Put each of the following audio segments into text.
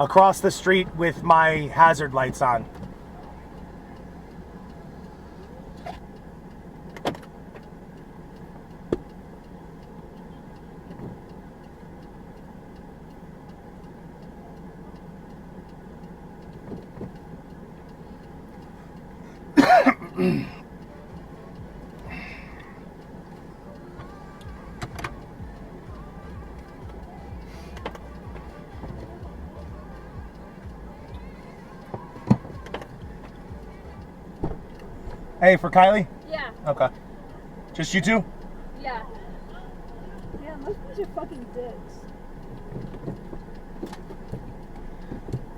across the street with my hazard lights on. Hey, for Kylie? Yeah. Okay. Just you two? Yeah. Yeah, most of these are fucking dicks.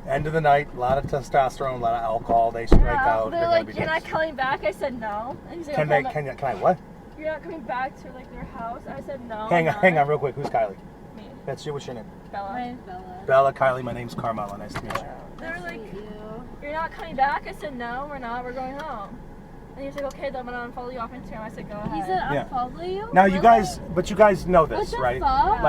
End of the night, a lot of testosterone, a lot of alcohol. They strike out. They're like, you're not coming back? I said no. And he's like, Can I what? You're not coming back to like their house? I said no. Hang on real quick. Who's Kylie? Me. That's you. What's your name? Bella. My name's Bella. Bella, Kylie, my name's Carmela. Nice to meet you. They're like, you're not coming back? I said no, we're not. We're going home. And he's like, okay, then I'm gonna unfollow you off Instagram. I said, go ahead. He said unfollow you? Now you guys know this, What the right? fuck?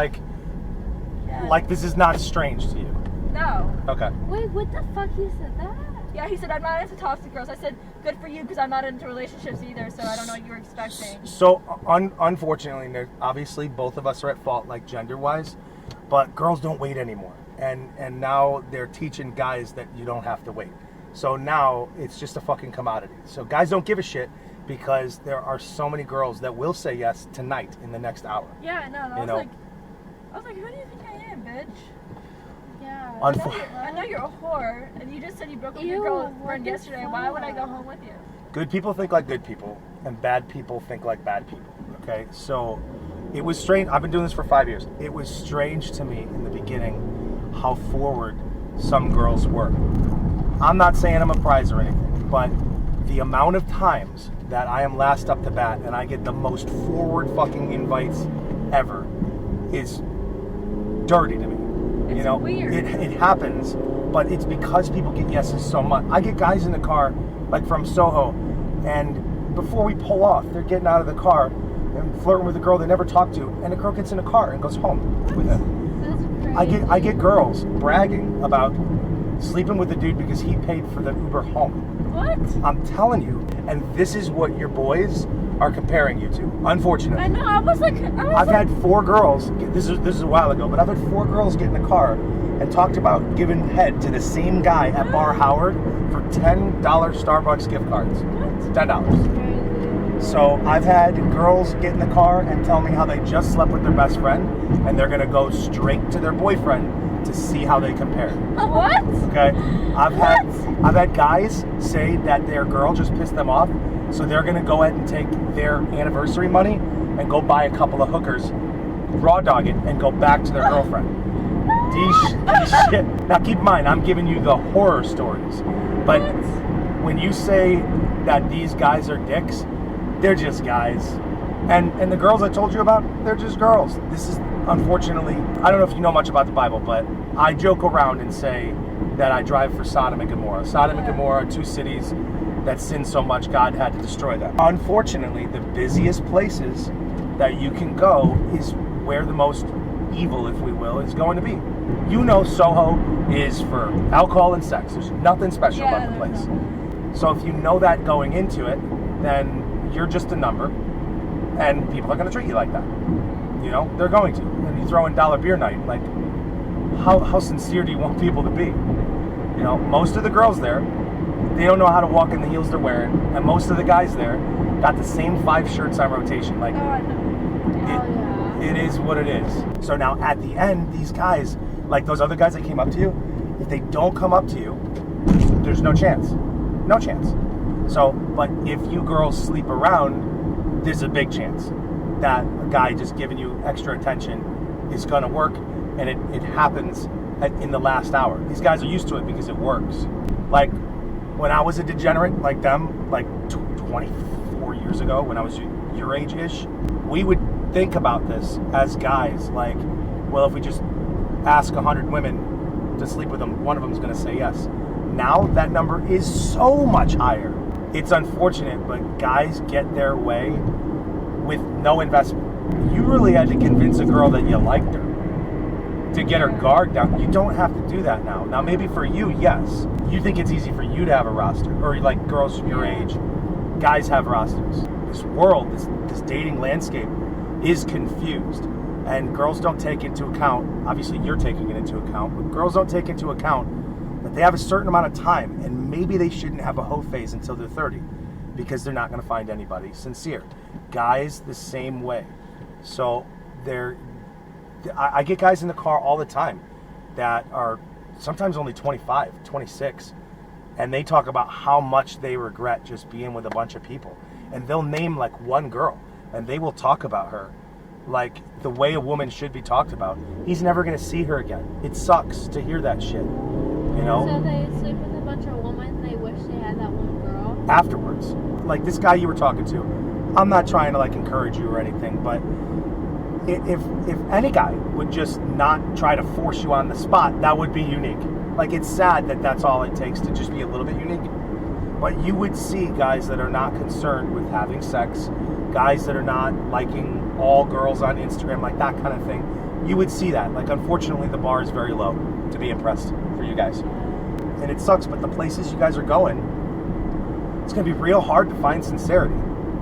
Like this is not strange to you. No. Okay. Wait, what the fuck? He said that? Yeah, he said, I'm not into toxic girls. I said, good for you, because I'm not into relationships either, so I don't know what you were expecting. So, unfortunately, obviously, both of us are at fault, like, gender-wise, but girls don't wait anymore. And now they're teaching guys that you don't have to wait. So now, it's just a fucking commodity. So guys don't give a shit, because there are so many girls that will say yes tonight in the next hour. Yeah, I know. And I was like, who do you think I am, bitch? Yeah. I know you're a whore, and you just said you broke up with your girlfriend yesterday. Why would I go home with you? Good people think like good people, and bad people think like bad people, okay? So, it was strange. I've been doing this for 5 years. It was strange to me in the beginning how forward some girls were. I'm not saying I'm a prize or anything, but the amount of times that I am last up to bat and I get the most forward fucking invites ever is dirty to me. It's weird. It happens, but it's because people get yeses so much. I get guys in the car, like from Soho, and before we pull off, they're getting out of the car and flirting with a girl they never talked to, and the girl gets in the car and goes home with them. I get girls bragging about sleeping with a dude because he paid for the Uber home. What? I'm telling you, and this is what your boys are comparing you to, unfortunately. I know, I've had 4 girls, this is a while ago, but I've had 4 girls get in the car and talked about giving head to the same guy at Bar Howard for $10 Starbucks gift cards. What? $10. So I've had girls get in the car and tell me how they just slept with their best friend and they're gonna go straight to their boyfriend to see how they compare. What? Okay? I've had guys say that their girl just pissed them off, so they're gonna go ahead and take their anniversary money and go buy a couple of hookers, raw dog it, and go back to their girlfriend. These shit. Now keep in mind, I'm giving you the horror stories, but when you say that these guys are dicks, they're just guys. And the girls I told you about, they're just girls. This is, unfortunately, I don't know if you know much about the Bible, but I joke around and say that I drive for Sodom and Gomorrah. Sodom and Gomorrah are 2 cities that sinned so much God had to destroy them. Unfortunately, the busiest places that you can go is where the most evil, if we will, is going to be. You know Soho is for alcohol and sex. There's nothing special about the place. So if you know that going into it, then you're just a number, and people are going to treat you like that. You know, they're going to. And you throw in dollar beer night, like, how sincere do you want people to be? You know, most of the girls there, they don't know how to walk in the heels they're wearing, and most of the guys there got the same 5 shirts on rotation. Like, it is what it is. So now at the end, these guys, like those other guys that came up to you, if they don't come up to you, there's no chance. No chance. So, but if you girls sleep around, there's a big chance that a guy just giving you extra attention is gonna work, and it happens in the last hour. These guys are used to it because it works. Like, when I was a degenerate like them, like 24 years ago, when I was your age-ish, we would think about this as guys, like, well, if we just ask 100 women to sleep with them, one of them is going to say yes. Now that number is so much higher. It's unfortunate, but guys get their way with no investment. You really had to convince a girl that you liked her. to get her guard down. You don't have to do that now. Now, maybe for you, yes. You think it's easy for you to have a roster, or like girls from your age. Guys have rosters. This world, this dating landscape is confused, and girls don't take into account, obviously you're taking it into account, but girls don't take into account that they have a certain amount of time, and maybe they shouldn't have a hoe phase until they're 30, because they're not going to find anybody sincere. Guys, the same way. So I get guys in the car all the time that are sometimes only 25, 26, and they talk about how much they regret just being with a bunch of people. And they'll name like one girl, and they will talk about her like the way a woman should be talked about. He's never going to see her again. It sucks to hear that shit, you know? So they sleep with a bunch of women and they wish they had that one girl? Afterwards. Like this guy you were talking to, I'm not trying to like encourage you or anything, but if any guy would just not try to force you on the spot, that would be unique. Like, it's sad that that's all it takes to just be a little bit unique. But you would see guys that are not concerned with having sex, guys that are not liking all girls on Instagram, like that kind of thing. You would see that. Like, unfortunately, the bar is very low to be impressed for you guys. And it sucks, but the places you guys are going, it's going to be real hard to find sincerity.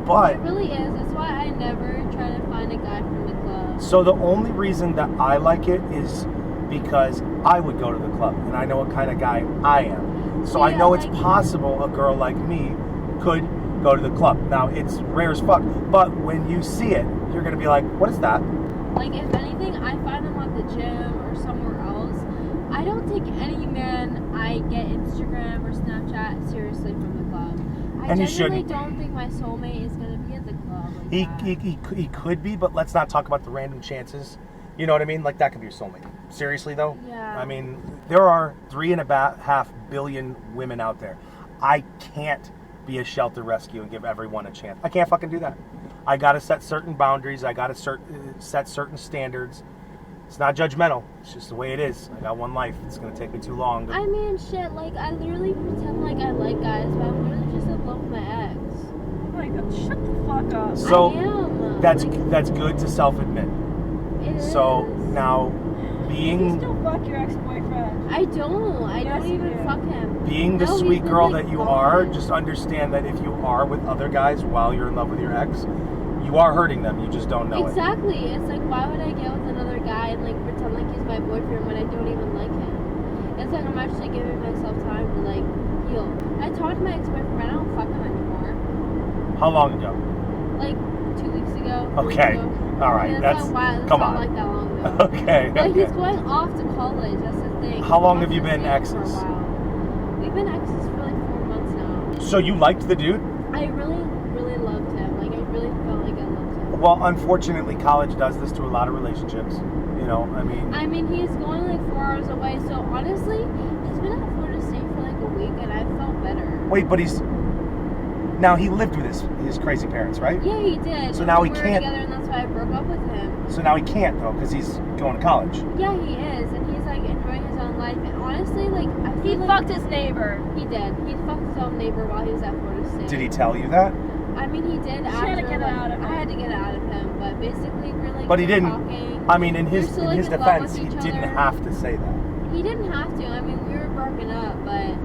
But It really is. That's why I never try to find a guy from the club. so the only reason that I like it is because I would go to the club, and I know what kind of guy I am. So I Yeah, know it's like- possible a girl like me could go to the club. Now, it's rare as fuck, but when you see it, you're going to be like, what is that? Like, if anything, I find them at the gym or somewhere else. I don't take any man I get Instagram or Snapchat seriously from the club. I And you genuinely shouldn't. don't think my soulmate is going to be at the club like He, that. he could be, but let's not talk about the random chances. You know what I mean? Like, that could be your soulmate. Seriously, though? Yeah. I mean, there are 3.5 billion women out there. I can't be a shelter rescue and give everyone a chance. I can't fucking do that. I got to set certain boundaries. I got to set certain standards. It's not judgmental. It's just the way it is. I got one life. It's going to take me too long. I mean, shit, like, I literally pretend like I like guys, but I'm literally just in love with my ex. Oh my god, shut the fuck up. So, I am. that's good to self-admit. It So, is. now, You being still fuck your ex-boyfriend. I don't. I Yes, don't you even do. fuck him. Being the No, he's sweet been, girl like, that you are, gone. just understand that if you are with other guys while you're in love with your ex, you are hurting them. You just don't know it. Exactly. It's like, why would I get with another guy and like pretend like he's my boyfriend when I don't even like him? It's like I'm actually giving myself time to like heal. I talked to my ex-boyfriend, but I don't fuck him anymore. How long ago? Like 2 weeks ago. 3 weeks Okay. ago. All right. I mean, That's not wild. That's come not on. like that long ago. Okay. But Okay. he's going off to college. That's the thing. How long He's have you been staying for a exes? while. We've been exes for like 4 months now. So you liked the dude? I really, really loved him. Like I really felt like I loved him. Well, unfortunately, college does this to a lot of relationships. You know, I mean, He's going like 4 hours away. So honestly, he's been at Florida State for like a week, and I felt better. wait, but now he lived with his crazy parents, right? Yeah, he did. So now he we were can't- together, and that's why I broke up with him. So now he can't though, because he's going to college. Yeah, he is, and he's like enjoying his own life. And honestly, like I He feel like fucked his neighbor. He did. He fucked his own neighbor while he was at Florida State. Did he tell you that? I mean, he did. She had to after, get it like, out of him. I had to get it out of him, but basically we're like. But he didn't. Talking. I mean, in We were his still, like, in love defense, with he each didn't other. have to say that. He didn't have to. I mean, we were broken up, but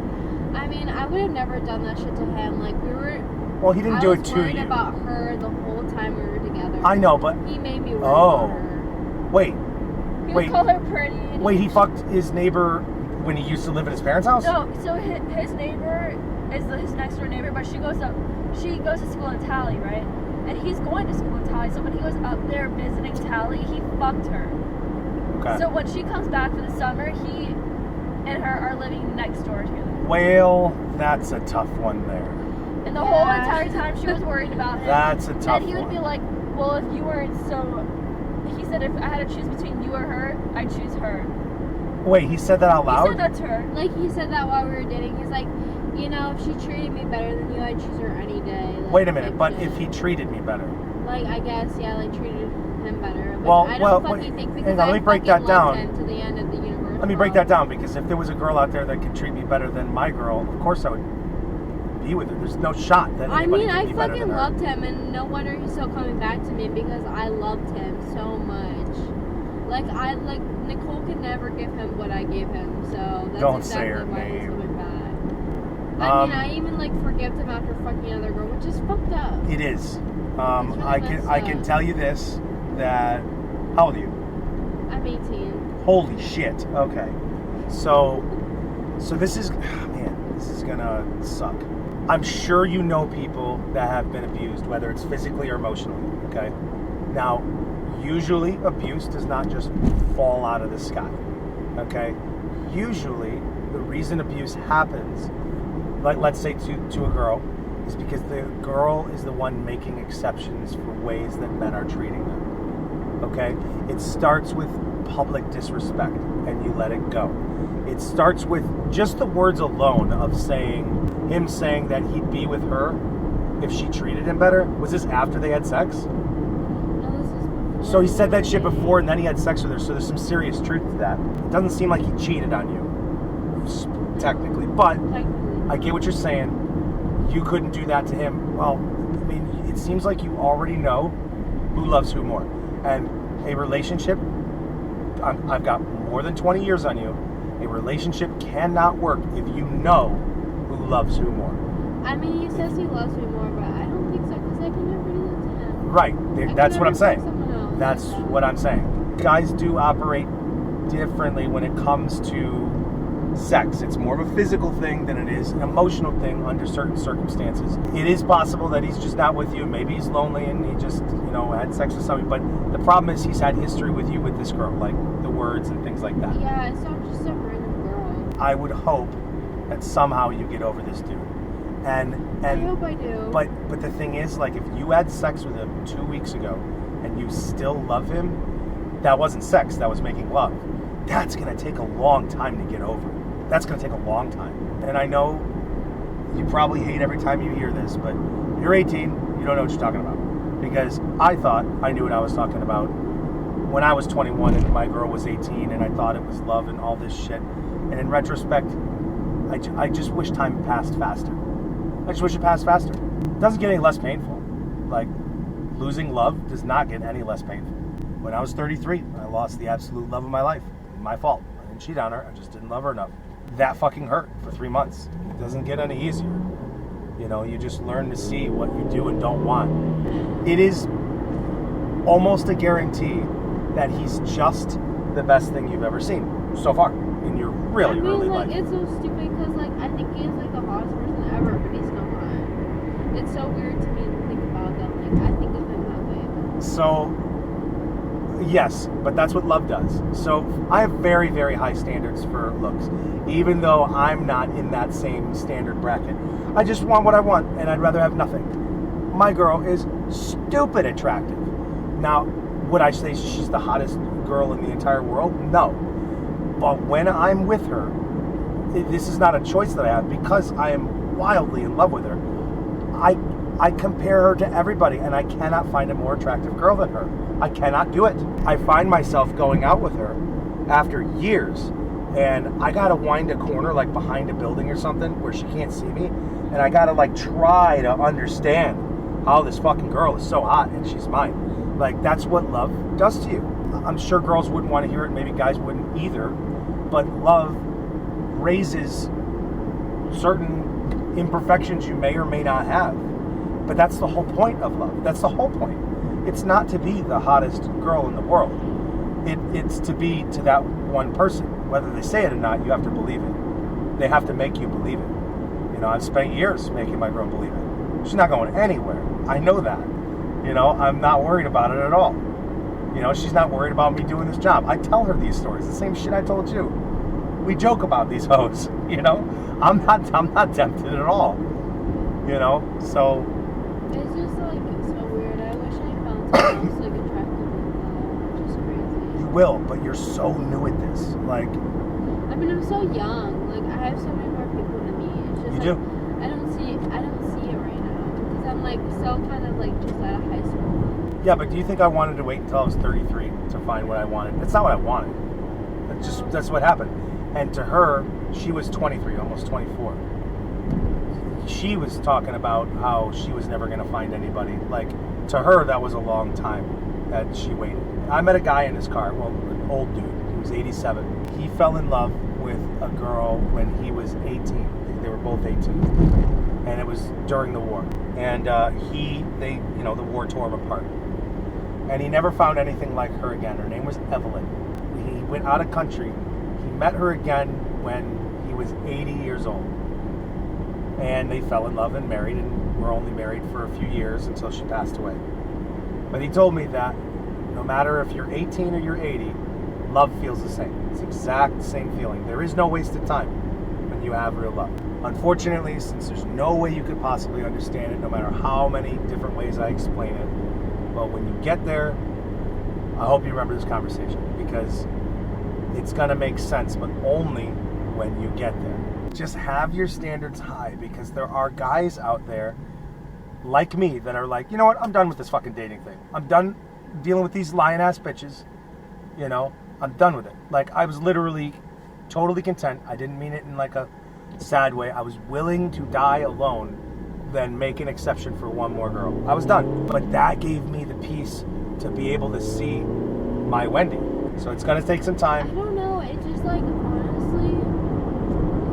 I mean, I would have never done that shit to him. Like we were. Well, he didn't do it I was to worried you. about her the whole time we were together. I know, but He made me worry Oh. about her. wait, He Wait. would call her pretty. And wait, he fucked his neighbor when he used to live at his parents' house? No, so his neighbor is his next door neighbor, but she goes to school in Tally, right? And he's going to school in Tally. So when he was up there visiting Tally, he fucked her. Okay. So when she comes back for the summer, he and her are living next door together. Well, that's a tough one there. And the whole Yeah. entire time she was worried about him. That's a tough And he would be one. like, well, if you weren't so... He said if I had to choose between you or her, I'd choose her. Wait, he said that out He loud? said that to her. Like he said that while we were dating. He's like, you know, if she treated me better than you, I'd choose her any day. Like, Wait a minute, type but shit. if he treated me better. Like I guess yeah, like treated him better. But Well, I don't well, fucking wait, think because hang on, I let me break fucking that loved down. him to the end of the universe. Let me break that down, because if there was a girl out there that could treat me better than my girl, of course I would be with her. There's no shot that I anybody mean, could I be better fucking than her. loved him, and no wonder he's still coming back to me because I loved him so much. Like Nicole could never give him what I gave him, so that's Don't exactly say her why he's name. coming back. I mean, I even like forgave him after fucking another girl, which is fucked up. It is. really I can messed tell you this, that, how old are you? I'm 18. Holy shit. Okay. So this is, man, this is gonna suck. I'm sure you know people that have been abused, whether it's physically or emotionally, okay? Now, usually abuse does not just fall out of the sky, okay? Usually, the reason abuse happens, like let's say to a girl, is because the girl is the one making exceptions for ways that men are treating them, okay? It starts with public disrespect, and you let it go. It starts with just the words alone of him saying that he'd be with her if she treated him better. Was this after they had sex? No, this is before. So he said that shit before, and then he had sex with her, so there's some serious truth to that. It doesn't seem like he cheated on you, technically, but Technically. I get what you're saying. You couldn't do that to him. Well, I mean, it seems like you already know who loves who more. And a relationship, I've got more than 20 years on you. A relationship cannot work if you know who loves who more. I mean, he says he loves me more, but I don't think so, because I can never do that to him. Right. I That's can what I'm never saying. fuck someone else That's like that. what I'm saying. Guys do operate differently when it comes to sex. It's more of a physical thing than it is an emotional thing under certain circumstances. It is possible that he's just not with you. Maybe he's lonely and he just, had sex with somebody. But the problem is he's had history with you with this girl, like the words and things like that. Yeah, it's not just a random girl. I would hope that somehow you get over this dude. And I hope I do. But the thing is, like, if you had sex with him 2 weeks ago and you still love him, that wasn't sex, that was making love. That's going to take a long time to get over. That's going to take a long time. And I know you probably hate every time you hear this, but you're 18, you don't know what you're talking about. Because I thought I knew what I was talking about when I was 21 and my girl was 18 and I thought it was love and all this shit. And in retrospect, I just wish time passed faster. I just wish it passed faster. It doesn't get any less painful. Like, losing love does not get any less painful. When I was 33, I lost the absolute love of my life. My fault. I didn't cheat on her. I just didn't love her enough. That fucking hurt for 3 months. It doesn't get any easier. You just learn to see what you do and don't want. It is almost a guarantee that he's just the best thing you've ever seen so far in your really early life. It's so stupid because, I think he's, the hottest person ever, but he's not. It's so weird to me to think about that. I think of him that way. So, yes, but that's what love does. So, I have very, very high standards for looks, even though I'm not in that same standard bracket. I just want what I want, and I'd rather have nothing. My girl is stupid attractive. Now, would I say she's the hottest girl in the entire world? No. But when I'm with her, this is not a choice that I have because I am wildly in love with her. I compare her to everybody, and I cannot find a more attractive girl than her. I cannot do it. I find myself going out with her after years, and I gotta wind a corner like behind a building or something where she can't see me, and I gotta try to understand how this fucking girl is so hot and she's mine. That's what love does to you. I'm sure girls wouldn't want to hear it, maybe guys wouldn't either, but love raises certain imperfections you may or may not have. But that's the whole point of love. That's the whole point. It's not to be the hottest girl in the world. It's to be to that one person. Whether they say it or not, you have to believe it. They have to make you believe it. I've spent years making my girl believe it. She's not going anywhere. I know that. I'm not worried about it at all. She's not worried about me doing this job. I tell her these stories, the same shit I told you. We joke about these hoes, I'm not tempted at all. So It's just so weird. I wish I found someone else attractive like that. Which is crazy. you will, but you're so new at this. I mean, I'm so young. I have so many more people than me. It's just You do. I don't see it right now because I'm still kind of just out of high school. Yeah, but do you think I wanted to wait until I was 33 to find what I wanted? It's not what I wanted. That's what happened. And to her, she was 23, almost 24. She was talking about how she was never going to find anybody. To her, that was a long time that she waited. I met a guy in his car. Well, old dude. He was 87. He fell in love with a girl when he was 18. They were both 18. And it was during the war. And the war tore him apart. And he never found anything like her again. Her name was Evelyn. He went out of country. He met her again when he was 80 years old. And they fell in love and married, and were only married for a few years until she passed away. But he told me that no matter if you're 18 or you're 80, love feels the same. It's the exact same feeling. There is no wasted time when you have real love. Unfortunately, since there's no way you could possibly understand it, no matter how many different ways I explain it, but when you get there, I hope you remember this conversation, because it's going to make sense, but only when you get there. Just have your standards high, because there are guys out there like me that are like, you know what, I'm done with this fucking dating thing. I'm done dealing with these lying ass bitches. You know, I'm done with it. Like, I was literally totally content. I didn't mean it in like a sad way. I was willing to die alone than make an exception for one more girl. I was done. But that gave me the peace to be able to see my Wendy. So it's gonna take some I time. don't know. It just like honestly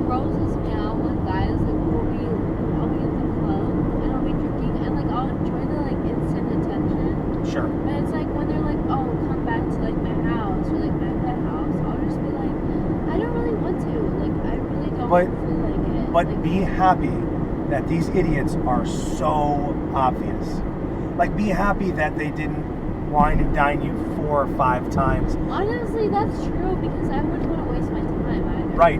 grosses me out when guys like I'll be at the club and I'll be drinking and like I'll enjoy the like instant attention. Sure. But it's like when they're like, oh, come back to like my house or like my pet house, I'll just be like, I don't really want to. Like I really don't feel like it. But like, be happy that these idiots are so obvious. Like, be happy that they didn't wine and dine you 4 or 5 times. honestly, that's true because I wouldn't want to waste my time either. Right.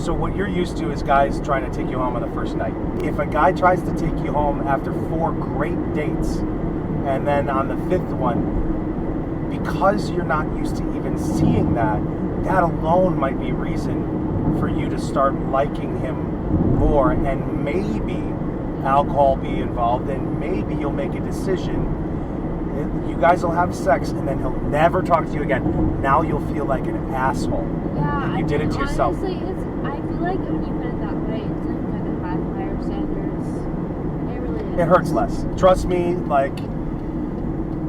So what you're used to is guys trying to take you home on the first night. If a guy tries to take you home after 4 great dates, and then on the 5th one, because you're not used to even seeing that, that alone might be reason for you to start liking him more, and maybe alcohol be involved, and maybe you'll make a decision. You guys will have sex, and then he'll never talk to you again. Now you'll feel like an asshole. Yeah, And you did it to yourself. Honestly, I feel like when you put it that way, it's like kind of higher standards. It really is. It hurts less. Trust me, like,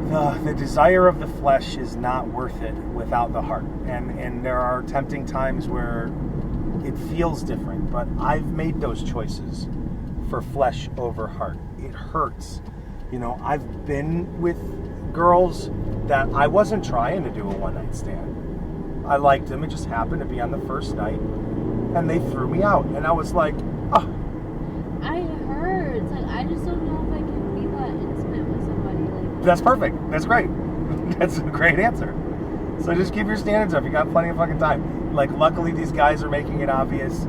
the desire of the flesh is not worth it without the heart. And there are tempting times where it feels different, but I've made those choices for flesh over heart. It hurts. You know, I've been with girls that I wasn't trying to do a one-night stand. I liked them. It just happened to be on the first night, and they threw me out. And I was like, oh. I heard. Like, I just don't know if I can be that intimate with somebody. Like, That's perfect. That's great. That's a great answer. So just keep your standards up. You got plenty of fucking time. Like, luckily these guys are making it obvious.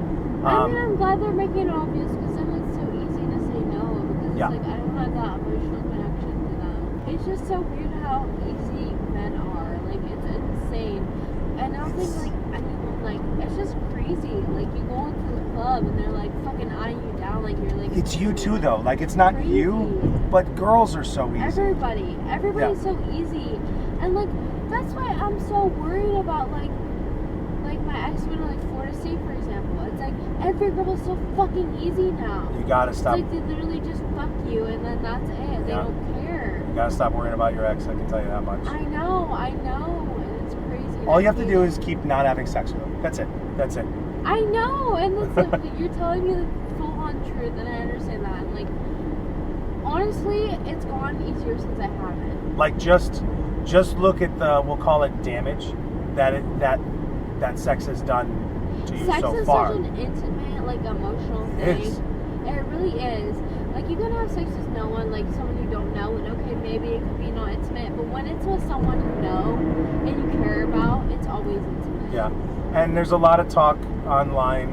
I mean, I'm glad they're making it obvious because then it's so easy to say no because Yeah. it's like I don't have that emotional connection to them. It's just so weird how easy men are. Like, it's insane. And I don't think like anyone like it's just crazy. Like you go into the club and they're like fucking eyeing you down like you're like. It's you too, though. Like, it's not crazy. you, but girls are so easy. Everybody's so easy, and like that's why I'm so worried about like my ex went to like Florida State, for example. It's like every girl is so fucking easy now. You gotta stop. It's like they literally just fuck you and then that's it. They Yeah. don't care. You gotta stop worrying about your ex. I can tell you that much. I know, and it's crazy. All you have to do is keep not having sex with them. That's it. That's it. I know, and it's like, you're telling me the full-on truth, and I understand that. And like, honestly, it's gone easier since I haven't. Like, just look at the, we'll call it damage that sex has done to you Sex so is far. such an intimate, like, emotional It thing. is. It really is. Like, you can have sex with no one, like someone you don't know, and okay, maybe it could be not intimate, but when it's with someone you know and you care about, it's always intimate. Yeah, and there's a lot of talk online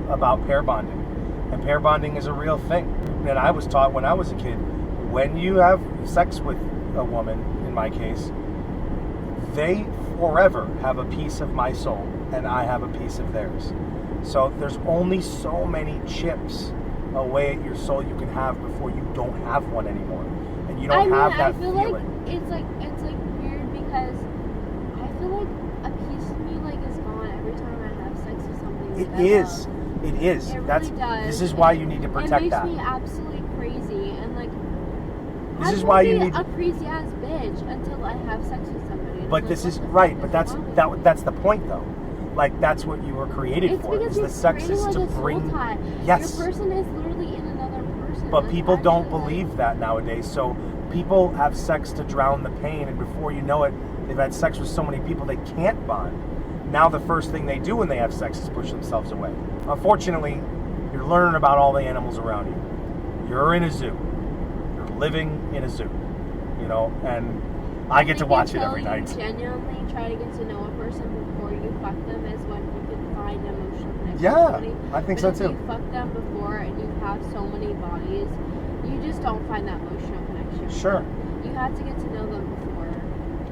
about pair bonding, and pair bonding is a real thing. And I was taught when I was a kid, when you have sex with a woman, in my case, they forever have a piece of my soul, and I have a piece of theirs. So there's only so many chips away at your soul you can have before you don't have one anymore, and you don't have that I feel feeling. like it's like weird because I feel like a piece of me like is gone every time I have sex with somebody. It that I is. love. It is. It That's. really does. This is why you need to It protect makes that. me absolutely crazy, and like This is why you need. a crazy ass bitch until I have sex with somebody. And But I'm this like, is what the right. fuck But is that's wrong with that's the point though. Like that's what you were created It's for. because Is you're the sex creating is like to a soul bring. tie. Yes. Your person is literally in another person. But That's people don't actually, believe that nowadays. So people have sex to drown the pain, and before you know it, they've had sex with so many people they can't bond. Now the first thing they do when they have sex is push themselves away. Unfortunately, you're learning about all the animals around you. You're in a zoo. You're living in a zoo. You know, and I get to watch it every night. Genuinely try to get to know a person before you fuck them is when you can find emotional connection Yeah, with somebody. I think But so if too. you fuck them before and you have so many bodies, you just don't find that emotional connection. Sure. You have to get to know them before.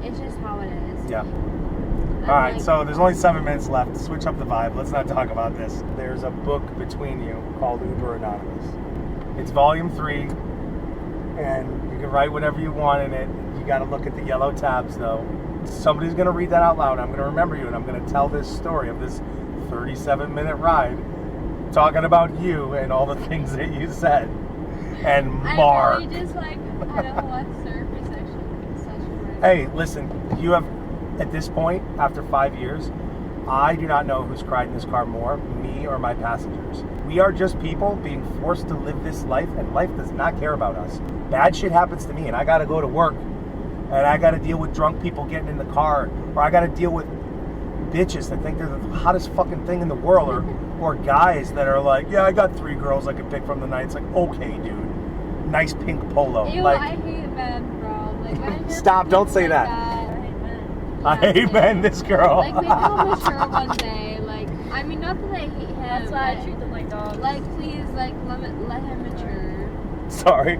It's just how it is. Yeah. And, All right, like, so there's only 7 minutes left. Switch up the vibe. Let's not talk about this. There's a book between you called Uber Anonymous. It's volume 3, and you can write whatever you want in it. You got to look at the yellow tabs, though. Somebody's going to read that out loud. I'm going to remember you, and I'm going to tell this story of this 37-minute ride talking about you and all the things that you said. And Mark. I really just like, I don't want surface session right Hey, listen, you have, at this point, after 5 years, I do not know who's cried in this car more, me or my passengers. We are just people being forced to live this life, and life does not care about us. Bad shit happens to me, and I gotta go to work, and I gotta deal with drunk people getting in the car, or I gotta deal with bitches that think they're the hottest fucking thing in the world, or guys that are like, yeah, I got 3 girls I can pick from the night. It's like, okay, dude, nice pink polo. Ew, like, I hate men, bro. Like, when I hear Stop, don't people say like that. I hate men. I hate men, this girl. Like, maybe I'll mature one day. Like, I mean, not that I hate him. That's why I but, treat them like dogs. like, please, like, let him mature. Sorry.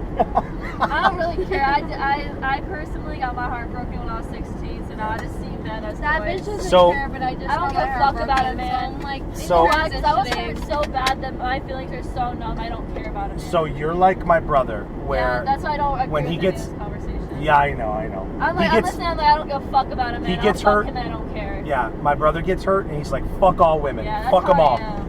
I don't really care. I personally got my heart broken when I was 16, so now I just see men as That toys. bitch doesn't So- care, but I just I don't want give a my fuck heart about broken, a man. So I'm like, So- Yeah, because I was hurt transitioning. so bad that my feelings are so numb. I don't care about a man. So you're like my brother, where yeah, that's why I don't agree when with he any of gets- this conversation. yeah, I know. I'm like, he I'm gets, listening. I'm like, I don't give a fuck about a man. he gets I'll hurt. fuck him, I don't care. yeah, my brother gets hurt, and he's like, fuck all women, Yeah, that's fuck them how all. I am.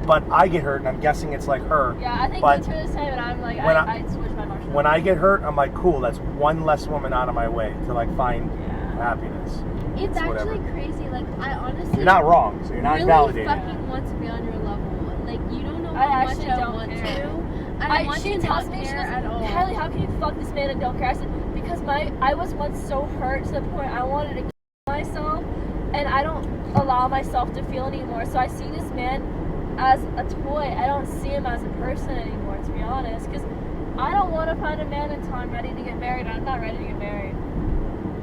But I get hurt, and I'm guessing it's like her. Yeah, I think But you two are the same, and I'm like, when I switch my emotions. When I get hurt, I'm like, cool, that's one less woman out of my way to like find Yeah. happiness. It's whatever. actually crazy. Like, I honestly You're not wrong, so you're not really validating. fucking want to be on your level. Like, you don't know I how much actually I don't want care. to. I want she to tells not me, she care goes, at all. Kylie, how can you fuck this man and don't care? I said, because I was once so hurt to the point I wanted to kill myself, and I don't allow myself to feel anymore. So I see this man as a toy. I don't see him as a person anymore, to be honest, because I don't want to find a man until I'm ready to get married. I'm not ready to get married.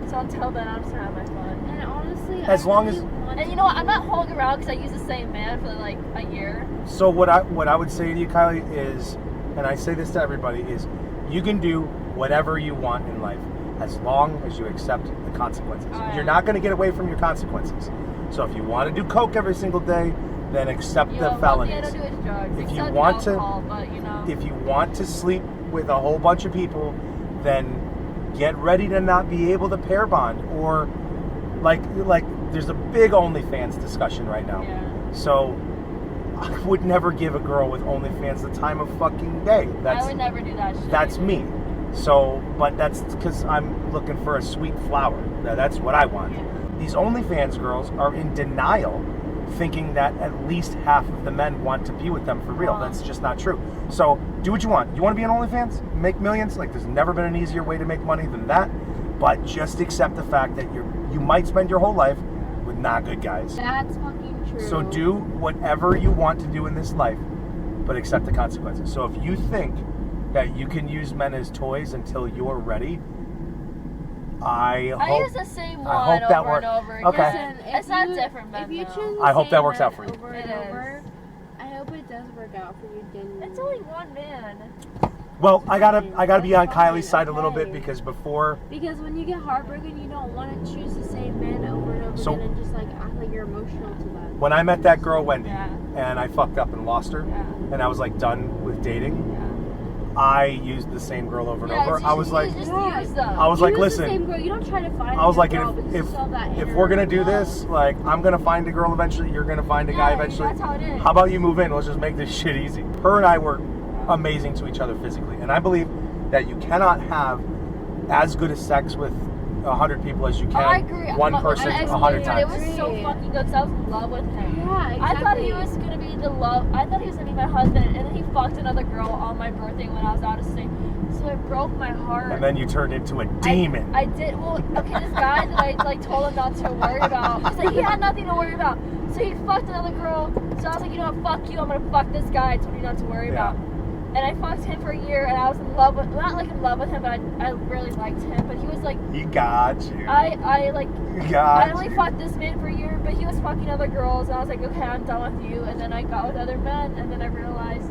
So until then, I'm just gonna have my fun. And honestly, As I long really as- want And you to know what? I'm be- not holding around because I use the same man for like a year. So what I would say to you, Kylie, is, and I say this to everybody, is you can do whatever you want in life as long as you accept the consequences. Oh, yeah. You're not going to get away from your consequences. So if you want to do coke every single day, then accept You the know, one felonies. thing I don't do is drugs. If you except want to- alcohol, but you know. If you want to sleep with a whole bunch of people, then get ready to not be able to pair bond, or like there's a big OnlyFans discussion right now. Yeah. So I would never give a girl with OnlyFans the time of fucking day. I would never do that shit. That's me. So, but that's because I'm looking for a sweet flower. That's what I want. Yeah. These OnlyFans girls are in denial, thinking that at least half of the men want to be with them for real. Uh-huh. That's just not true. So, do what you want. You want to be on OnlyFans? Make millions? Like, there's never been an easier way to make money than that. But just accept the fact that you might spend your whole life with not good guys. That's fucking true. So do whatever you want to do in this life, but accept the consequences. So if you think that you can use men as toys until you're ready, I I hope use the same I one hope that over work- and over okay. again. Listen, It's not different, If men, you though. choose the I hope that same works out man for you. Over It and is. over, I hope it does work out for you. Genuinely. It's only one man. Well, I gotta be on That's fine, Kylie's side a little bit okay. because before. Because when you get heartbroken, you don't want to choose the same man over and over So- again and just like act like you're emotional to them. When I met that girl Wendy, Yeah. and I fucked up and lost her, Yeah. and I was like done with dating, Yeah. I used the same girl over and over. it's I was just- like, you just Yeah. use them. I was like, Use listen. the same girl. You don't try to find I was a like, girl, but if just show that if inner we're gonna do love. this, like, I'm gonna find a girl eventually. You're gonna find a guy Yeah, eventually. that's how it is. How about you move in? Let's just make this shit easy. Her and I were amazing to each other physically, and I believe that you cannot have as good a sex with 100 people as you can. I agree. One But person I 100 It times. was so fucking good because I was in love with him. Yeah, exactly. I thought he was gonna be the love. I thought he was gonna be my husband, and then he fucked another girl on my birthday when I was out of state. So it broke my heart. And then you turned into a demon. I did. Well, okay, this guy that I like told him not to worry about. He said he had nothing to worry about. So he fucked another girl. So I was like, you know what? Fuck you. I'm gonna fuck this guy. I told you not to worry Yeah. about. And I fucked him for a year, and I was in love with, not like in love with him, but I really liked him. But he was like, He got you. I like. He got I only you. fucked this man for a year, but he was fucking other girls, and I was like, okay, I'm done with you. And then I got with other men, and then I realized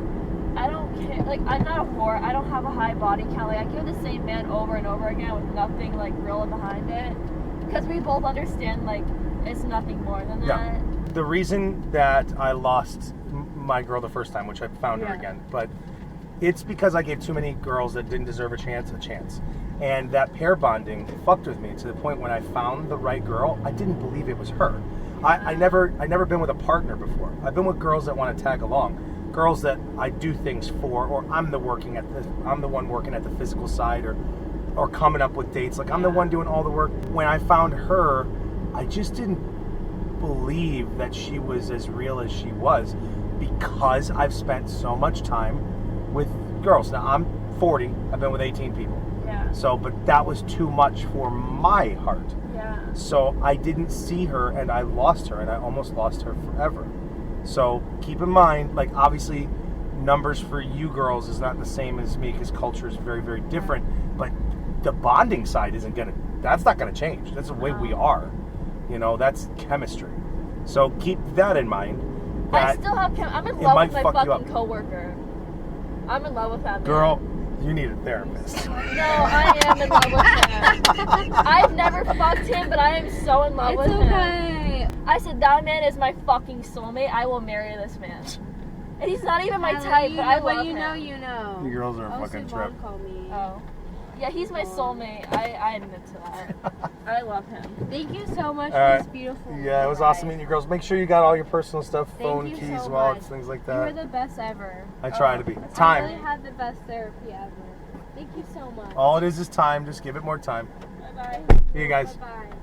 I don't care. Like, I'm not a whore. I don't have a high body count. Like, I give the same man over and over again with nothing like real behind it, because we both understand like it's nothing more than that. Yeah. The reason that I lost my girl the first time, which I found her Yeah. again, but it's because I gave too many girls that didn't deserve a chance. And that pair bonding fucked with me to the point when I found the right girl, I didn't believe it was her. I never been with a partner before. I've been with girls that want to tag along, girls that I do things for, or I'm the one working at the physical side, or coming up with dates. Like I'm the one doing all the work. When I found her, I just didn't believe that she was as real as she was, because I've spent so much time with girls. Now I'm 40. I've been with 18 people. Yeah. So, but that was too much for my heart. Yeah. So I didn't see her, and I lost her, and I almost lost her forever. So keep in mind, like obviously, numbers for you girls is not the same as me because culture is very, very different. But the bonding side that's not gonna change. That's the way we are. You know, that's chemistry. So keep that in mind. I That still have. I'm in it love might with my fuck you fucking up. coworker. I'm in love with that man. Girl, you need a therapist. No, I am in love with him. I've never fucked him, but I am so in love It's with him. okay. I said, that man is my fucking soulmate. I will marry this man. And he's not even my type, but I love him. You know. You girls are a Oh, fucking Siobhan trip. called me. Oh. Yeah, he's my soulmate. I admit to that. I love him. Thank you so much All for right. this beautiful Yeah, it was ride. awesome meeting you girls. Make sure you got all your personal stuff, Thank phone, you keys, so wallets, much. things like You were that. the best ever. I try to be. that's I really Time. had the best therapy ever. Thank you so much. All it is time. Just give it more time. Bye-bye. See you guys. Bye-bye.